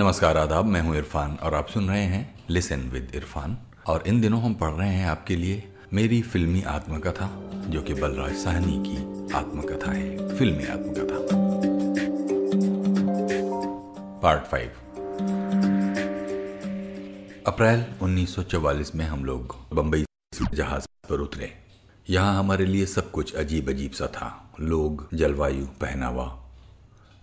नमस्कार आदाब, मैं हूं इरफान और आप सुन रहे हैं लिसन विद इरफान। और इन दिनों हम पढ़ रहे हैं आपके लिए मेरी फिल्मी आत्मकथा, जो कि बलराज साहनी की आत्मकथा है, फिल्मी आत्मकथा। पार्ट 5। अप्रैल 1944 में हम लोग बंबई से जहाज पर उतरे। यहाँ हमारे लिए सब कुछ अजीब अजीब सा था, लोग, जलवायु, पहनावा।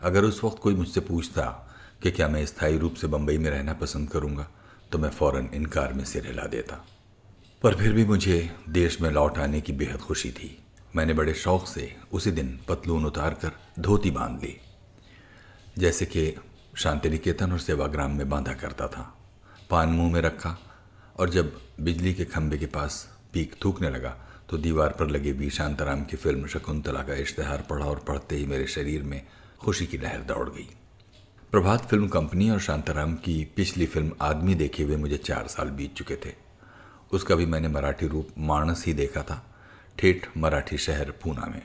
अगर उस वक्त कोई मुझसे पूछता कि क्या मैं स्थायी रूप से बंबई में रहना पसंद करूंगा, तो मैं फौरन इनकार में सिर हिला देता। पर फिर भी मुझे देश में लौट आने की बेहद खुशी थी। मैंने बड़े शौक से उसी दिन पतलून उतार कर धोती बांध ली, जैसे कि शांति निकेतन और सेवाग्राम में बांधा करता था। पान मुंह में रखा और जब बिजली के खंभे के पास पीक थूकने लगा तो दीवार पर लगे वी शांताराम की फिल्म शकुंतला का इश्तेहार पढ़ा और पढ़ते ही मेरे शरीर में खुशी की लहर दौड़ गई। प्रभात फिल्म कंपनी और शांताराम की पिछली फिल्म आदमी देखे हुए मुझे 4 साल बीत चुके थे। उसका भी मैंने मराठी रूप मानस ही देखा था, ठेठ मराठी शहर पूना में।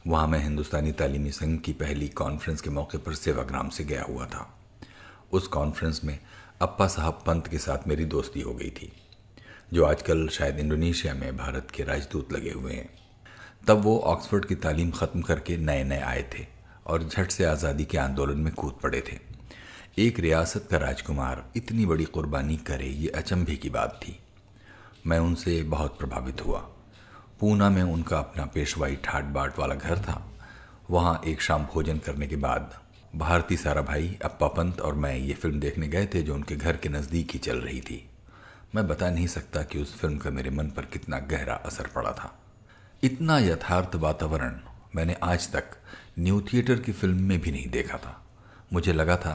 वहाँ मैं हिंदुस्तानी तालीमी संघ की पहली कॉन्फ्रेंस के मौके पर सेवाग्राम से गया हुआ था। उस कॉन्फ्रेंस में अप्पा साहब पंत के साथ मेरी दोस्ती हो गई थी, जो आजकल शायद इंडोनेशिया में भारत के राजदूत लगे हुए हैं। तब वो ऑक्सफोर्ड की तालीम ख़त्म करके नए नए आए थे और झट से आज़ादी के आंदोलन में कूद पड़े थे। एक रियासत का राजकुमार इतनी बड़ी कुर्बानी करे, ये अचंभे की बात थी। मैं उनसे बहुत प्रभावित हुआ। पूना में उनका अपना पेशवाई ठाट बाट वाला घर था। वहाँ एक शाम भोजन करने के बाद भारती साराभाई, अप्पा पंत और मैं ये फिल्म देखने गए थे, जो उनके घर के नज़दीक ही चल रही थी। मैं बता नहीं सकता कि उस फिल्म का मेरे मन पर कितना गहरा असर पड़ा था। इतना यथार्थ वातावरण मैंने आज तक न्यू थिएटर की फिल्म में भी नहीं देखा था। मुझे लगा था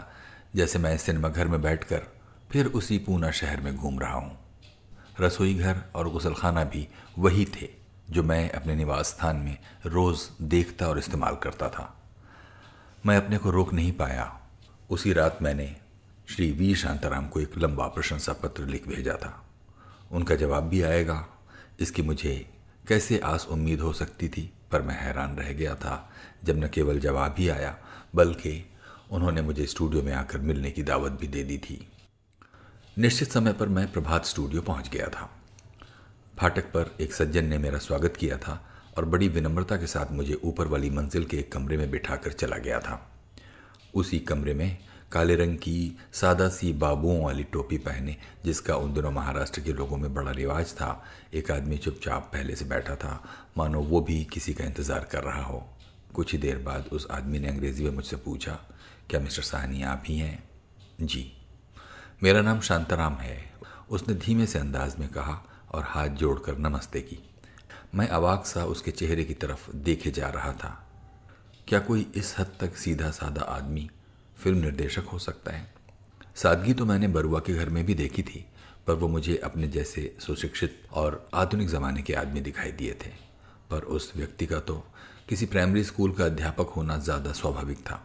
जैसे मैं सिनेमा घर में बैठकर फिर उसी पूना शहर में घूम रहा हूँ। रसोई घर और गुसलखाना भी वही थे जो मैं अपने निवास स्थान में रोज़ देखता और इस्तेमाल करता था। मैं अपने को रोक नहीं पाया। उसी रात मैंने श्री वी शांताराम को एक लंबा प्रशंसा पत्र लिख भेजा था। उनका जवाब भी आएगा, इसकी मुझे कैसे आस उम्मीद हो सकती थी। पर मैं हैरान रह गया था जब न केवल जवाब ही आया, बल्कि उन्होंने मुझे स्टूडियो में आकर मिलने की दावत भी दे दी थी। निश्चित समय पर मैं प्रभात स्टूडियो पहुंच गया था। फाटक पर एक सज्जन ने मेरा स्वागत किया था और बड़ी विनम्रता के साथ मुझे ऊपर वाली मंजिल के एक कमरे में बिठाकर चला गया था। उसी कमरे में काले रंग की सादा सी बाबुओं वाली टोपी पहने, जिसका उन दिनों महाराष्ट्र के लोगों में बड़ा रिवाज था, एक आदमी चुपचाप पहले से बैठा था, मानो वो भी किसी का इंतज़ार कर रहा हो। कुछ ही देर बाद उस आदमी ने अंग्रेज़ी में मुझसे पूछा, क्या मिस्टर साहनी आप ही हैं? जी। मेरा नाम शांताराम है, उसने धीमे से अंदाज में कहा और हाथ जोड़कर नमस्ते की। मैं अवाक सा उसके चेहरे की तरफ देखे जा रहा था। क्या कोई इस हद तक सीधा साधा आदमी फिल्म निर्देशक हो सकता है? सादगी तो मैंने बरुआ के घर में भी देखी थी, पर वो मुझे अपने जैसे सुशिक्षित और आधुनिक ज़माने के आदमी दिखाई दिए थे। पर उस व्यक्ति का तो किसी प्राइमरी स्कूल का अध्यापक होना ज़्यादा स्वाभाविक था।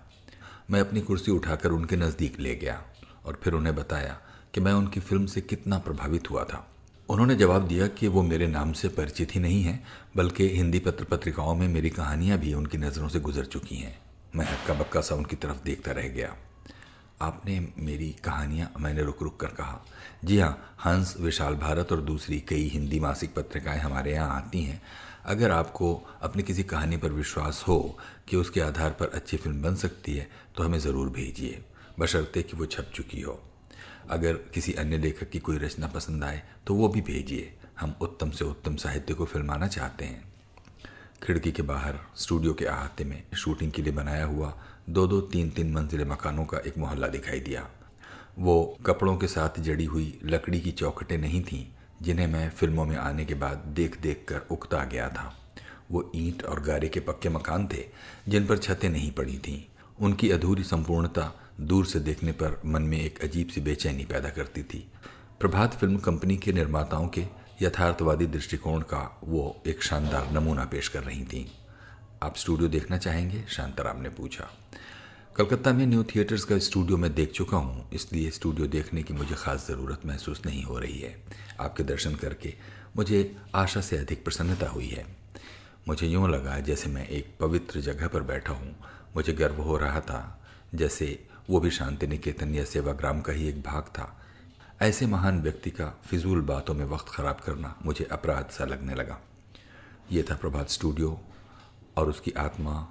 मैं अपनी कुर्सी उठाकर उनके नज़दीक ले गया और फिर उन्हें बताया कि मैं उनकी फिल्म से कितना प्रभावित हुआ था। उन्होंने जवाब दिया कि वो मेरे नाम से परिचित ही नहीं हैं, बल्कि हिंदी पत्र पत्रिकाओं में मेरी कहानियाँ भी उनकी नज़रों से गुजर चुकी हैं। मैं हक्का बक्का सा उनकी तरफ देखता रह गया। आपने मेरी कहानियाँ? मैंने रुक रुक कर कहा। जी हाँ, हंस, विशाल भारत और दूसरी कई हिंदी मासिक पत्रिकाएं हमारे यहाँ आती हैं। अगर आपको अपनी किसी कहानी पर विश्वास हो कि उसके आधार पर अच्छी फिल्म बन सकती है, तो हमें ज़रूर भेजिए, बशर्ते कि वो छप चुकी हो। अगर किसी अन्य लेखक की कोई रचना पसंद आए तो वो भी भेजिए। हम उत्तम से उत्तम साहित्य को फिल्माना चाहते हैं। खिड़की के बाहर स्टूडियो के अहाते में शूटिंग के लिए बनाया हुआ 2-2, 3-3 मंजिले मकानों का एक मोहल्ला दिखाई दिया। वो कपड़ों के साथ जड़ी हुई लकड़ी की चौखटें नहीं थीं, जिन्हें मैं फिल्मों में आने के बाद देख देख कर उकता गया था। वो ईंट और गारे के पक्के मकान थे, जिन पर छतें नहीं पड़ी थीं। उनकी अधूरी संपूर्णता दूर से देखने पर मन में एक अजीब सी बेचैनी पैदा करती थी। प्रभात फिल्म कंपनी के निर्माताओं के यथार्थवादी दृष्टिकोण का वो एक शानदार नमूना पेश कर रही थीं। आप स्टूडियो देखना चाहेंगे? शांताराम ने पूछा। कलकत्ता में न्यू थिएटर्स का स्टूडियो मैं देख चुका हूँ, इसलिए स्टूडियो देखने की मुझे ख़ास ज़रूरत महसूस नहीं हो रही है। आपके दर्शन करके मुझे आशा से अधिक प्रसन्नता हुई है। मुझे यूँ लगा जैसे मैं एक पवित्र जगह पर बैठा हूँ। मुझे गर्व हो रहा था जैसे वो भी शांति निकेतन या सेवाग्राम का ही एक भाग था। ऐसे महान व्यक्ति का फिजूल बातों में वक्त ख़राब करना मुझे अपराध सा लगने लगा। ये था प्रभात स्टूडियो और उसकी आत्मा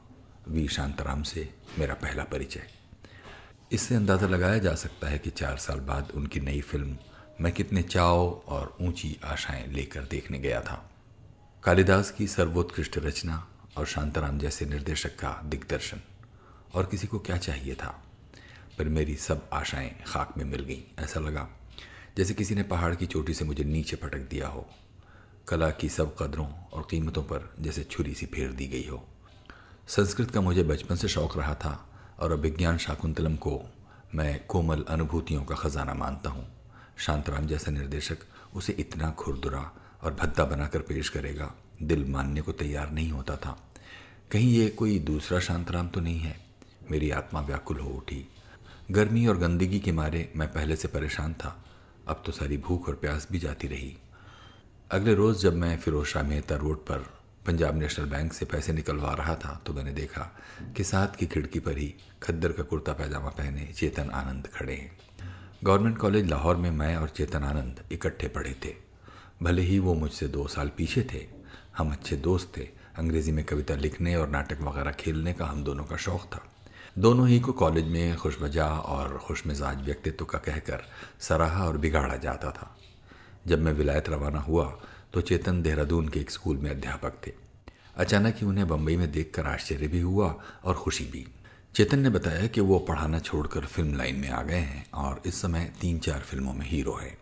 वी शांताराम से मेरा पहला परिचय। इससे अंदाज़ा लगाया जा सकता है कि 4 साल बाद उनकी नई फिल्म मैं कितने चाव और ऊंची आशाएं लेकर देखने गया था। कालिदास की सर्वोत्कृष्ट रचना और शांताराम जैसे निर्देशक का दिग्दर्शन, और किसी को क्या चाहिए था। पर मेरी सब आशाएं खाक में मिल गईं। ऐसा लगा जैसे किसी ने पहाड़ की चोटी से मुझे नीचे पटक दिया हो। कला की सब कदरों और कीमतों पर जैसे छुरी सी फेर दी गई हो। संस्कृत का मुझे बचपन से शौक़ रहा था और अभिज्ञान शाकुंतलम को मैं कोमल अनुभूतियों का ख़जाना मानता हूँ। शांताराम जैसा निर्देशक उसे इतना खुरदुरा और भद्दा बनाकर पेश करेगा, दिल मानने को तैयार नहीं होता था। कहीं ये कोई दूसरा शांताराम तो नहीं है। मेरी आत्मा व्याकुल हो उठी। गर्मी और गंदगी के मारे मैं पहले से परेशान था, अब तो सारी भूख और प्यास भी जाती रही। अगले रोज़ जब मैं फिरोज शाह मेहता रोड पर पंजाब नेशनल बैंक से पैसे निकलवा रहा था तो मैंने देखा कि साथ की खिड़की पर ही खद्दर का कुर्ता पैजामा पहने चेतन आनंद खड़े हैं। गवर्नमेंट कॉलेज लाहौर में मैं और चेतन आनंद इकट्ठे पढ़े थे। भले ही वो मुझसे 2 साल पीछे थे, हम अच्छे दोस्त थे। अंग्रेज़ी में कविता लिखने और नाटक वगैरह खेलने का हम दोनों का शौक़ था। दोनों ही को कॉलेज में खुशवजा और खुशमिजाज व्यक्तित्व का कहकर सराहा और बिगाड़ा जाता था। जब मैं विलायत रवाना हुआ तो चेतन देहरादून के एक स्कूल में अध्यापक थे। अचानक ही उन्हें बम्बई में देखकर आश्चर्य भी हुआ और खुशी भी। चेतन ने बताया कि वो पढ़ाना छोड़कर फिल्म लाइन में आ गए हैं और इस समय 3-4 फिल्मों में हीरो हैं।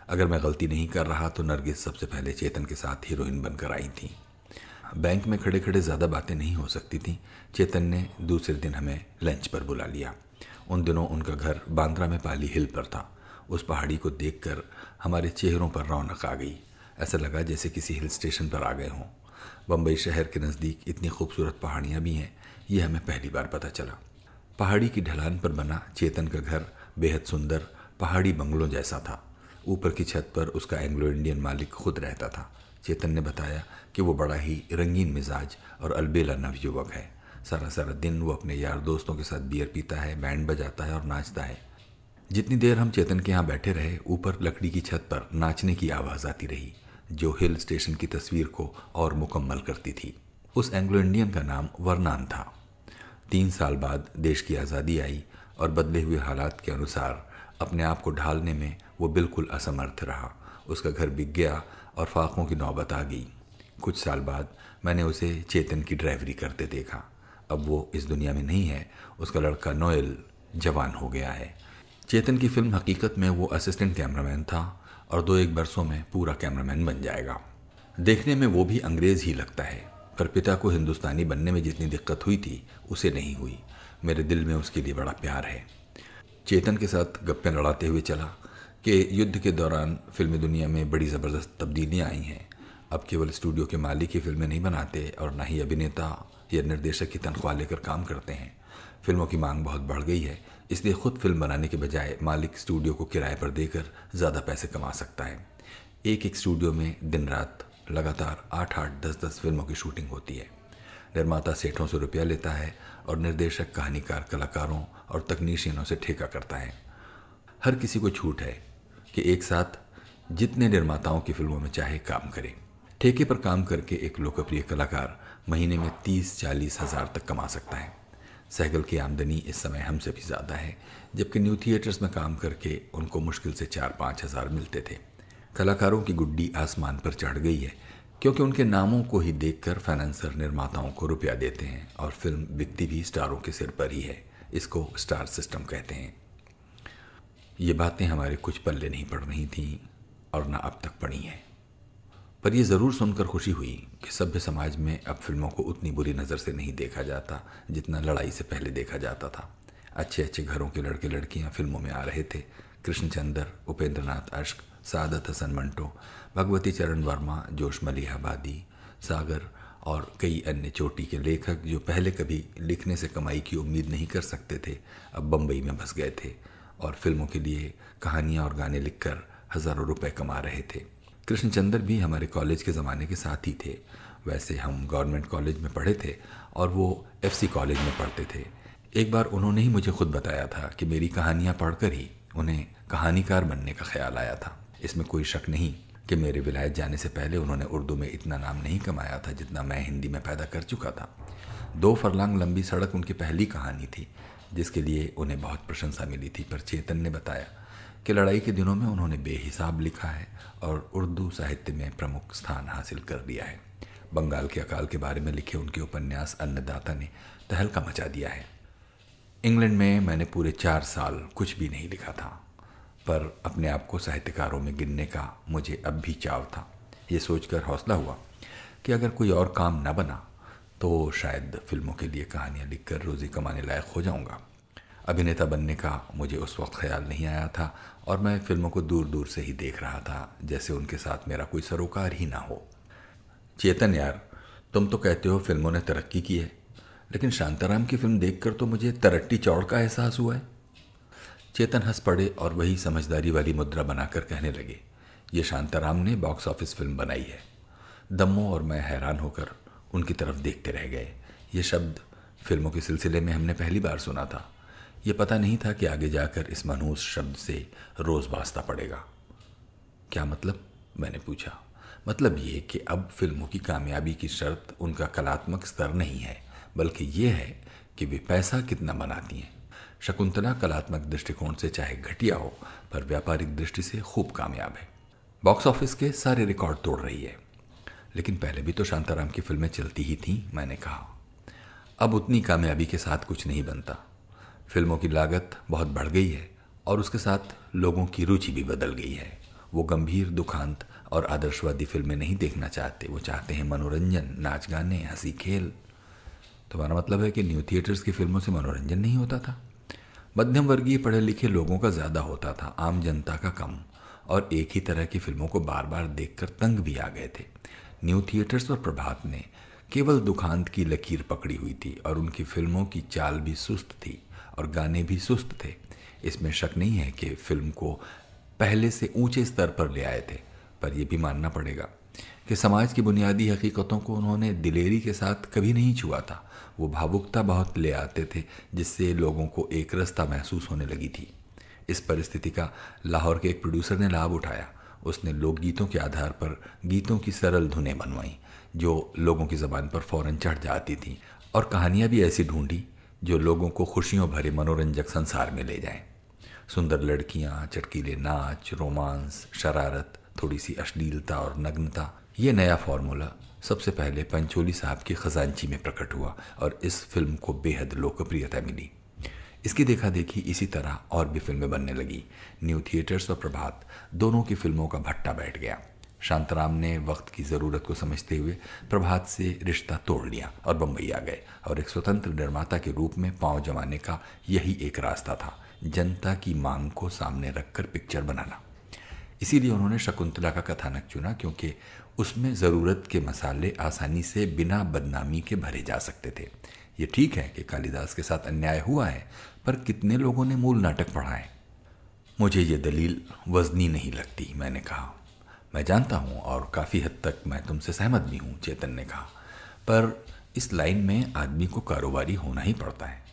अगर मैं गलती नहीं कर रहा तो नरगिस सबसे पहले चेतन के साथ हीरोइन बनकर आई थी। बैंक में खड़े खड़े ज़्यादा बातें नहीं हो सकती थी। चेतन ने दूसरे दिन हमें लंच पर बुला लिया। उन दिनों उनका घर बांद्रा में पाली हिल पर था। उस पहाड़ी को देखकर हमारे चेहरों पर रौनक आ गई। ऐसा लगा जैसे किसी हिल स्टेशन पर आ गए हों। बम्बई शहर के नज़दीक इतनी खूबसूरत पहाड़ियाँ भी हैं, ये हमें पहली बार पता चला। पहाड़ी की ढलान पर बना चेतन का घर बेहद सुंदर पहाड़ी बंगलों जैसा था। ऊपर की छत पर उसका एंग्लो इंडियन मालिक खुद रहता था। चेतन ने बताया कि वो बड़ा ही रंगीन मिजाज और अलबेला नवयुवक है। सारा सारा दिन वो अपने यार दोस्तों के साथ बियर पीता है, बैंड बजाता है और नाचता है। जितनी देर हम चेतन के यहाँ बैठे रहे, ऊपर लकड़ी की छत पर नाचने की आवाज़ आती रही, जो हिल स्टेशन की तस्वीर को और मुकम्मल करती थी। उस एंग्लो इंडियन का नाम वरनान था। 3 साल बाद देश की आज़ादी आई और बदले हुए हालात के अनुसार अपने आप को ढालने में वो बिल्कुल असमर्थ रहा। उसका घर बिक गया और फाकों की नौबत आ गई। कुछ साल बाद मैंने उसे चेतन की ड्राइवरी करते देखा। अब वो इस दुनिया में नहीं है। उसका लड़का नोएल जवान हो गया है। चेतन की फिल्म हकीकत में वो असिस्टेंट कैमरामैन था और 2-1 बरसों में पूरा कैमरामैन बन जाएगा। देखने में वो भी अंग्रेज़ ही लगता है, पर पिता को हिंदुस्तानी बनने में जितनी दिक्कत हुई थी उसे नहीं हुई। मेरे दिल में उसके लिए बड़ा प्यार है। चेतन के साथ गप्पे लड़ाते हुए चला कि युद्ध के दौरान फिल्मी दुनिया में बड़ी ज़बरदस्त तब्दीलियाँ आई हैं। अब केवल स्टूडियो के मालिक ही फिल्में नहीं बनाते और न ही अभिनेता या निर्देशक की तनख्वाह लेकर काम करते हैं। फिल्मों की मांग बहुत बढ़ गई है, इसलिए खुद फिल्म बनाने के बजाय मालिक स्टूडियो को किराए पर देकर ज़्यादा पैसे कमा सकता है। एक स्टूडियो में दिन रात लगातार 8-8, 10-10 फिल्मों की शूटिंग होती है। निर्माता सेठों से रुपया लेता है और निर्देशक कहानीकार, कलाकारों और तकनीशियनों से ठेका करता है। हर किसी को छूट है कि एक साथ जितने निर्माताओं की फिल्मों में चाहे काम करे। ठेके पर काम करके एक लोकप्रिय कलाकार महीने में 30-40 हज़ार तक कमा सकता है। सहगल की आमदनी इस समय हमसे भी ज़्यादा है, जबकि न्यू थिएटर्स में काम करके उनको मुश्किल से 4-5 हज़ार मिलते थे। कलाकारों की गुड्डी आसमान पर चढ़ गई है, क्योंकि उनके नामों को ही देखकर फाइनेंसर निर्माताओं को रुपया देते हैं और फिल्म बिकती भी स्टारों के सिर पर ही है। इसको स्टार सिस्टम कहते हैं। ये बातें हमारे कुछ पल्ले नहीं पड़ रही थीं और ना अब तक पड़ी हैं, पर यह ज़रूर सुनकर खुशी हुई कि सभ्य समाज में अब फिल्मों को उतनी बुरी नज़र से नहीं देखा जाता जितना लड़ाई से पहले देखा जाता था। अच्छे अच्छे घरों के लड़के लड़कियां फिल्मों में आ रहे थे। कृष्णचंद्र, उपेंद्र नाथ अश्क, सादत हसन मंटो, भगवती चरण वर्मा, जोश मलिहाबादी, सागर और कई अन्य चोटी के लेखक जो पहले कभी लिखने से कमाई की उम्मीद नहीं कर सकते थे, अब बम्बई में बस गए थे और फिल्मों के लिए कहानियाँ और गाने लिखकर हज़ारों रुपए कमा रहे थे। कृष्णचंद्र भी हमारे कॉलेज के ज़माने के साथ ही थे। वैसे हम गवर्नमेंट कॉलेज में पढ़े थे और वो FC कॉलेज में पढ़ते थे। एक बार उन्होंने ही मुझे खुद बताया था कि मेरी कहानियाँ पढ़कर ही उन्हें कहानीकार बनने का ख्याल आया था। इसमें कोई शक नहीं कि मेरे विलायत जाने से पहले उन्होंने उर्दू में इतना नाम नहीं कमाया था जितना मैं हिंदी में पैदा कर चुका था। 2 फरलांग लंबी सड़क उनकी पहली कहानी थी जिसके लिए उन्हें बहुत प्रशंसा मिली थी। पर चेतन ने बताया कि लड़ाई के दिनों में उन्होंने बेहिसाब लिखा है और उर्दू साहित्य में प्रमुख स्थान हासिल कर लिया है। बंगाल के अकाल के बारे में लिखे उनके उपन्यास अन्नदाता ने तहलका मचा दिया है। इंग्लैंड में मैंने पूरे 4 साल कुछ भी नहीं लिखा था, पर अपने आप को साहित्यकारों में गिनने का मुझे अब भी चाव था। ये सोचकर हौसला हुआ कि अगर कोई और काम न बना तो शायद फिल्मों के लिए कहानियाँ लिखकर रोज़ी कमाने लायक हो जाऊँगा। अभिनेता बनने का मुझे उस वक्त ख्याल नहीं आया था और मैं फिल्मों को दूर दूर से ही देख रहा था, जैसे उनके साथ मेरा कोई सरोकार ही ना हो। चेतन यार, तुम तो कहते हो फिल्मों ने तरक्की की है, लेकिन शांताराम की फिल्म देखकर तो मुझे तरट्टी चौड़ का एहसास हुआ है। चेतन हंस पड़े और वही समझदारी वाली मुद्रा बनाकर कहने लगे, ये शांताराम ने बॉक्स ऑफिस फिल्म बनाई है। दम्मो और मैं हैरान होकर उनकी तरफ देखते रह गए। ये शब्द फिल्मों के सिलसिले में हमने पहली बार सुना था। ये पता नहीं था कि आगे जाकर इस मनहूस शब्द से रोज़ वास्ता पड़ेगा। क्या मतलब? मैंने पूछा। मतलब ये कि अब फिल्मों की कामयाबी की शर्त उनका कलात्मक स्तर नहीं है, बल्कि ये है कि वे पैसा कितना बनाती हैं। शकुंतला कलात्मक दृष्टिकोण से चाहे घटिया हो, पर व्यापारिक दृष्टि से खूब कामयाब है। बॉक्स ऑफिस के सारे रिकॉर्ड तोड़ रही है। लेकिन पहले भी तो शांताराम की फिल्में चलती ही थीं, मैंने कहा। अब उतनी कामयाबी के साथ कुछ नहीं बनता। फिल्मों की लागत बहुत बढ़ गई है और उसके साथ लोगों की रुचि भी बदल गई है। वो गंभीर, दुखांत और आदर्शवादी फिल्में नहीं देखना चाहते। वो चाहते हैं मनोरंजन, नाच गाने, हंसी खेल। तुम्हारा मतलब है कि न्यू थिएटर्स की फिल्मों से मनोरंजन नहीं होता था? मध्यम वर्गीय पढ़े लिखे लोगों का ज़्यादा होता था, आम जनता का कम, और एक ही तरह की फिल्मों को बार बार देखकर तंग भी आ गए थे। न्यू थिएटर्स और प्रभात ने केवल दुखांत की लकीर पकड़ी हुई थी और उनकी फिल्मों की चाल भी सुस्त थी और गाने भी सुस्त थे। इसमें शक नहीं है कि फिल्म को पहले से ऊंचे स्तर पर ले आए थे, पर यह भी मानना पड़ेगा कि समाज की बुनियादी हकीकतों को उन्होंने दिलेरी के साथ कभी नहीं छुआ था। वो भावुकता बहुत ले आते थे जिससे लोगों को एक रस्ता महसूस होने लगी थी। इस परिस्थिति का लाहौर के एक प्रोड्यूसर ने लाभ उठाया। उसने लोकगीतों के आधार पर गीतों की सरल धुनें बनवाईं जो लोगों की ज़बान पर फौरन चढ़ जाती थीं, और कहानियाँ भी ऐसी ढूंढी जो लोगों को खुशियों भरे मनोरंजक संसार में ले जाएं। सुंदर लड़कियां, चटकीले नाच, रोमांस, शरारत, थोड़ी सी अश्लीलता और नग्नता। ये नया फॉर्मूला सबसे पहले पंचोली साहब की खजांची में प्रकट हुआ और इस फिल्म को बेहद लोकप्रियता मिली। इसकी देखा देखी इसी तरह और भी फिल्में बनने लगी। न्यू थिएटर्स और प्रभात दोनों की फिल्मों का भट्टा बैठ गया। शांताराम ने वक्त की ज़रूरत को समझते हुए प्रभात से रिश्ता तोड़ लिया और बम्बई आ गए, और एक स्वतंत्र निर्माता के रूप में पांव जमाने का यही एक रास्ता था, जनता की मांग को सामने रखकर पिक्चर बनाना। इसीलिए उन्होंने शकुंतला का कथानक चुना, क्योंकि उसमें ज़रूरत के मसाले आसानी से बिना बदनामी के भरे जा सकते थे। ये ठीक है कि कालिदास के साथ अन्याय हुआ है, पर कितने लोगों ने मूल नाटक पढ़ा है? मुझे ये दलील वज़नी नहीं लगती, मैंने कहा। मैं जानता हूँ और काफ़ी हद तक मैं तुमसे सहमत भी हूँ, चेतन ने कहा, पर इस लाइन में आदमी को कारोबारी होना ही पड़ता है।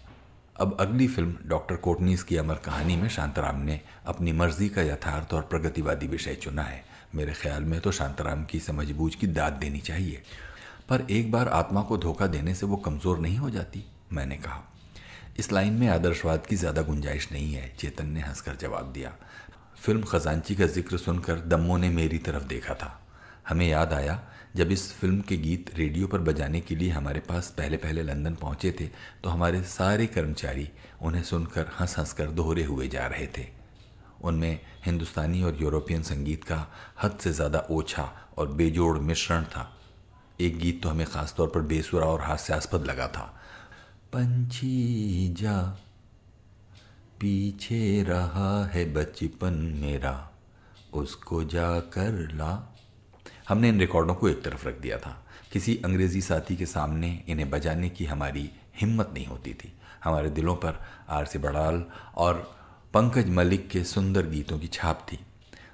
अब अगली फिल्म डॉक्टर कोटनीस की अमर कहानी में शांताराम ने अपनी मर्जी का यथार्थ और प्रगतिवादी विषय चुना है। मेरे ख्याल में तो शांताराम की समझबूझ की दाद देनी चाहिए, पर एक बार आत्मा को धोखा देने से वो कमज़ोर नहीं हो जाती, मैंने कहा। इस लाइन में आदर्शवाद की ज़्यादा गुंजाइश नहीं है, चेतन ने हंसकर जवाब दिया। फिल्म खजांची का जिक्र सुनकर दम्मो ने मेरी तरफ देखा था। हमें याद आया जब इस फिल्म के गीत रेडियो पर बजाने के लिए हमारे पास पहले पहले लंदन पहुंचे थे, तो हमारे सारे कर्मचारी उन्हें सुनकर हंस हंस कर दोहरे हुए जा रहे थे। उनमें हिंदुस्तानी और यूरोपियन संगीत का हद से ज़्यादा ओछा और बेजोड़ मिश्रण था। एक गीत तो हमें ख़ास तौर पर बेसुरा और हास्यास्पद लगा था। पंछी जा पीछे रहा है बचपन मेरा, उसको जा कर ला। हमने इन रिकॉर्डों को एक तरफ रख दिया था। किसी अंग्रेज़ी साथी के सामने इन्हें बजाने की हमारी हिम्मत नहीं होती थी। हमारे दिलों पर आर.सी. बड़ाल और पंकज मलिक के सुंदर गीतों की छाप थी।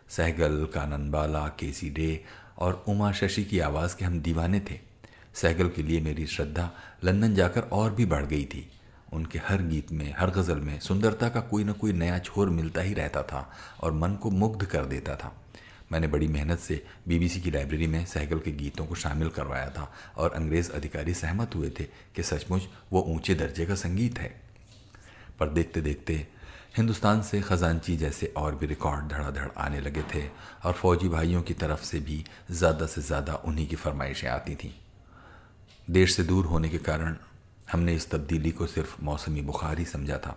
सहगल, कानन बाला, केसी डे और उमा शशि की आवाज़ के हम दीवाने थे। सहगल के लिए मेरी श्रद्धा लंदन जाकर और भी बढ़ गई थी। उनके हर गीत में, हर गज़ल में सुंदरता का कोई ना कोई नया छोर मिलता ही रहता था और मन को मुग्ध कर देता था। मैंने बड़ी मेहनत से बीबीसी की लाइब्रेरी में सहगल के गीतों को शामिल करवाया था और अंग्रेज़ अधिकारी सहमत हुए थे कि सचमुच वो ऊंचे दर्जे का संगीत है। पर देखते देखते हिंदुस्तान से ख़जानची जैसे और भी रिकॉर्ड धड़ाधड़ आने लगे थे और फ़ौजी भाइयों की तरफ से भी ज़्यादा से ज़्यादा उन्हीं की फरमाइशें आती थीं। देश से दूर होने के कारण हमने इस तब्दीली को सिर्फ मौसमी बुखार ही समझा था।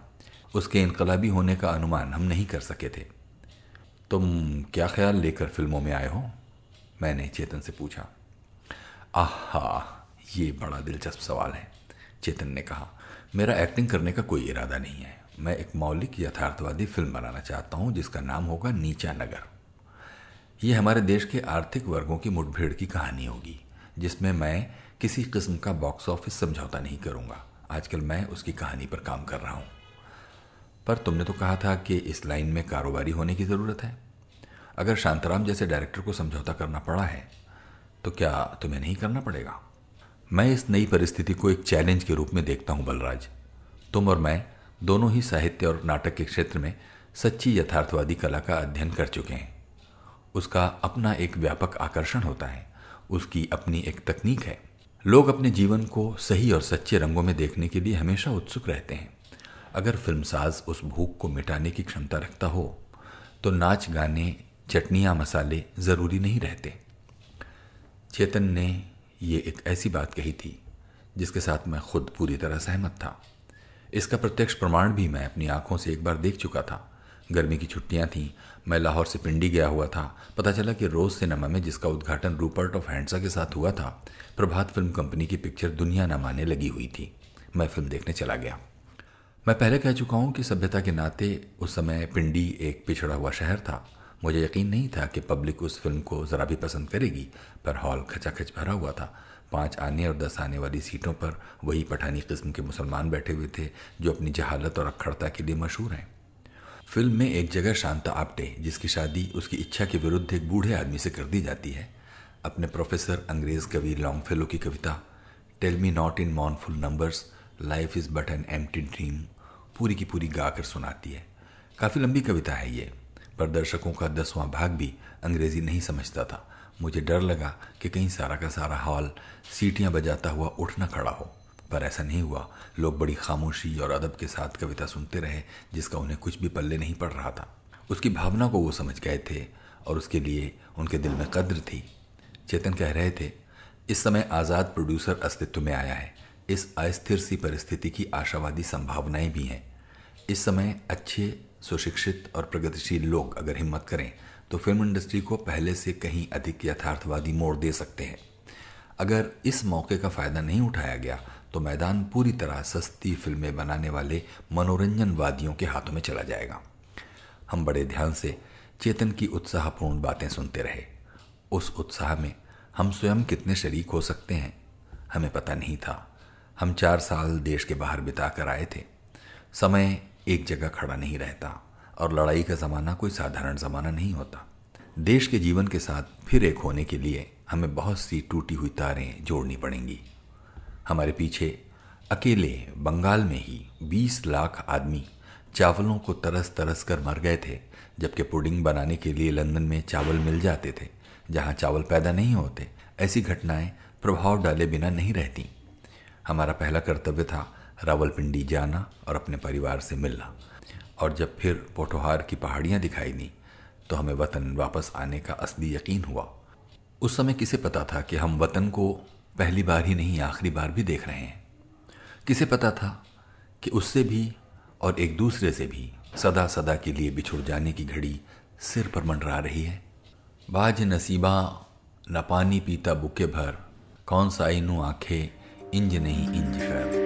उसके इनकलाबी होने का अनुमान हम नहीं कर सके थे। तुम क्या ख्याल लेकर फिल्मों में आए हो? मैंने चेतन से पूछा। आहा, ये बड़ा दिलचस्प सवाल है, चेतन ने कहा। मेरा एक्टिंग करने का कोई इरादा नहीं है। मैं एक मौलिक यथार्थवादी फिल्म बनाना चाहता हूँ जिसका नाम होगा नीचा नगर। ये हमारे देश के आर्थिक वर्गों की मुठभेड़ की कहानी होगी जिसमें मैं किसी किस्म का बॉक्स ऑफिस समझौता नहीं करूँगा। आजकल मैं उसकी कहानी पर काम कर रहा हूँ। पर तुमने तो कहा था कि इस लाइन में कारोबारी होने की ज़रूरत है। अगर शांताराम जैसे डायरेक्टर को समझौता करना पड़ा है तो क्या तुम्हें नहीं करना पड़ेगा? मैं इस नई परिस्थिति को एक चैलेंज के रूप में देखता हूँ बलराज। तुम और मैं दोनों ही साहित्य और नाटक के क्षेत्र में सच्ची यथार्थवादी कला का अध्ययन कर चुके हैं। उसका अपना एक व्यापक आकर्षण होता है, उसकी अपनी एक तकनीक है। लोग अपने जीवन को सही और सच्चे रंगों में देखने के लिए हमेशा उत्सुक रहते हैं। अगर फिल्मसाज उस भूख को मिटाने की क्षमता रखता हो तो नाच गाने, चटनियाँ, मसाले ज़रूरी नहीं रहते। चेतन ने ये एक ऐसी बात कही थी जिसके साथ मैं खुद पूरी तरह सहमत था। इसका प्रत्यक्ष प्रमाण भी मैं अपनी आंखों से एक बार देख चुका था। गर्मी की छुट्टियां थीं, मैं लाहौर से पिंडी गया हुआ था। पता चला कि रोज़ सिनेमा में, जिसका उद्घाटन रूपर्ट ऑफ हैंडसा के साथ हुआ था, प्रभात फिल्म कंपनी की पिक्चर दुनिया न माने लगी हुई थी। मैं फिल्म देखने चला गया। मैं पहले कह चुका हूँ कि सभ्यता के नाते उस समय पिंडी एक पिछड़ा हुआ शहर था। मुझे यकीन नहीं था कि पब्लिक उस फिल्म को ज़रा भी पसंद करेगी, पर हॉल खचाखच भरा हुआ था। 5 आने और 10 आने वाली सीटों पर वही पठानी किस्म के मुसलमान बैठे हुए थे जो अपनी जहालत और अक्खड़ता के लिए मशहूर हैं। फिल्म में एक जगह शांता आप्टे, जिसकी शादी उसकी इच्छा के विरुद्ध एक बूढ़े आदमी से कर दी जाती है, अपने प्रोफेसर अंग्रेज़ कवि लॉन्गफेलो की कविता tell me not in mournful numbers, life is but an empty dream पूरी की पूरी गाकर सुनाती है। काफ़ी लंबी कविता है ये, पर दर्शकों का 10वां भाग भी अंग्रेज़ी नहीं समझता था। मुझे डर लगा कि कहीं सारा का सारा हॉल सीटियां बजाता हुआ उठ न खड़ा हो, पर ऐसा नहीं हुआ। लोग बड़ी खामोशी और अदब के साथ कविता सुनते रहे जिसका उन्हें कुछ भी पल्ले नहीं पड़ रहा था। उसकी भावना को वो समझ गए थे और उसके लिए उनके दिल में कद्र थी। चेतन कह रहे थे, इस समय आज़ाद प्रोड्यूसर अस्तित्व में आया है। इस अस्थिर सी परिस्थिति की आशावादी संभावनाएं भी हैं। इस समय अच्छे, सुशिक्षित और प्रगतिशील लोग अगर हिम्मत करें तो फिल्म इंडस्ट्री को पहले से कहीं अधिक यथार्थवादी मोड़ दे सकते हैं। अगर इस मौके का फ़ायदा नहीं उठाया गया तो मैदान पूरी तरह सस्ती फिल्में बनाने वाले मनोरंजनवादियों के हाथों में चला जाएगा। हम बड़े ध्यान से चेतन की उत्साहपूर्ण बातें सुनते रहे। उस उत्साह में हम स्वयं कितने शरीक हो सकते हैं हमें पता नहीं था। हम 4 साल देश के बाहर बिता कर आए थे। समय एक जगह खड़ा नहीं रहता और लड़ाई का ज़माना कोई साधारण ज़माना नहीं होता। देश के जीवन के साथ फिर एक होने के लिए हमें बहुत सी टूटी हुई तारें जोड़नी पड़ेंगी। हमारे पीछे अकेले बंगाल में ही 20 लाख आदमी चावलों को तरस तरस कर मर गए थे, जबकि पुडिंग बनाने के लिए लंदन में चावल मिल जाते थे जहाँ चावल पैदा नहीं होते। ऐसी घटनाएं प्रभाव डाले बिना नहीं रहती। हमारा पहला कर्तव्य था रावलपिंडी जाना और अपने परिवार से मिलना, और जब फिर पोठोहार की पहाड़ियाँ दिखाई दी तो हमें वतन वापस आने का असली यकीन हुआ। उस समय किसे पता था कि हम वतन को पहली बार ही नहीं आखिरी बार भी देख रहे हैं। किसे पता था कि उससे भी और एक दूसरे से भी सदा सदा के लिए बिछुड़ जाने की घड़ी सिर पर मंडरा रही है। बाज नसीबा न पानी पीता बुके भर, कौन सा इनू आंखें इंज नहीं इंज कर।